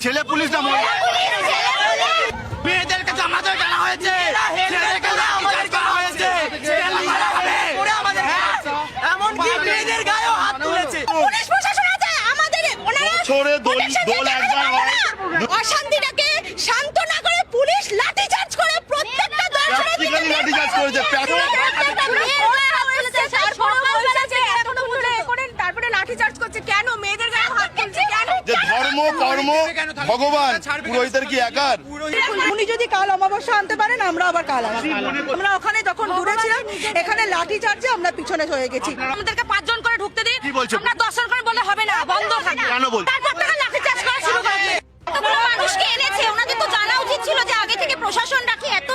ছেলে পুলিশ না মেয়েদেরকে জামা ধরে টানা হয়েছে, ছেলেদেরকে লাঠিচার্জ করা হয়েছে, এমনকি মেয়েদের গায়েও হাত তুলেছে। পুলিশ প্রশাসন আছে আমাদের, ওনারা বছরে দোল একবার হয়। অশান্তিটাকে শান্ত না করে পুলিশ লাঠিচার্জ করে প্রত্যেকটা প্র্যাকটিক্যালি লাঠিচার্জ করেছে। তারপরে লাঠিচার্জ করছে কেন? মেয়েদের গায়ে হাত তুলছে কেন? যে ধর্ম কর্ম ভগবান পুরোহিতের কি একার? উনি যদি কাল অমাবস্যা আনতে পারেন আমরা আবার কাল আসবো। আমরা ওখানে যখন দূরে ছিলাম এখানে লাঠি চার্জে আমরা পিছনে হয়ে গেছি। আমাদেরকে 5 জন করে ঢুকতে দিই, কি বলছো? আমরা 10 জন করে বলে হবে না, বন্ধ থাকবে। কেন বলছো? তারপর থেকে লাঠিচার্জ করা শুরু করে। এতগুলো মানুষকে এনেছে, ওনাদের তো জানা উচিত ছিল যে আগে থেকে প্রশাসন রাখি, এত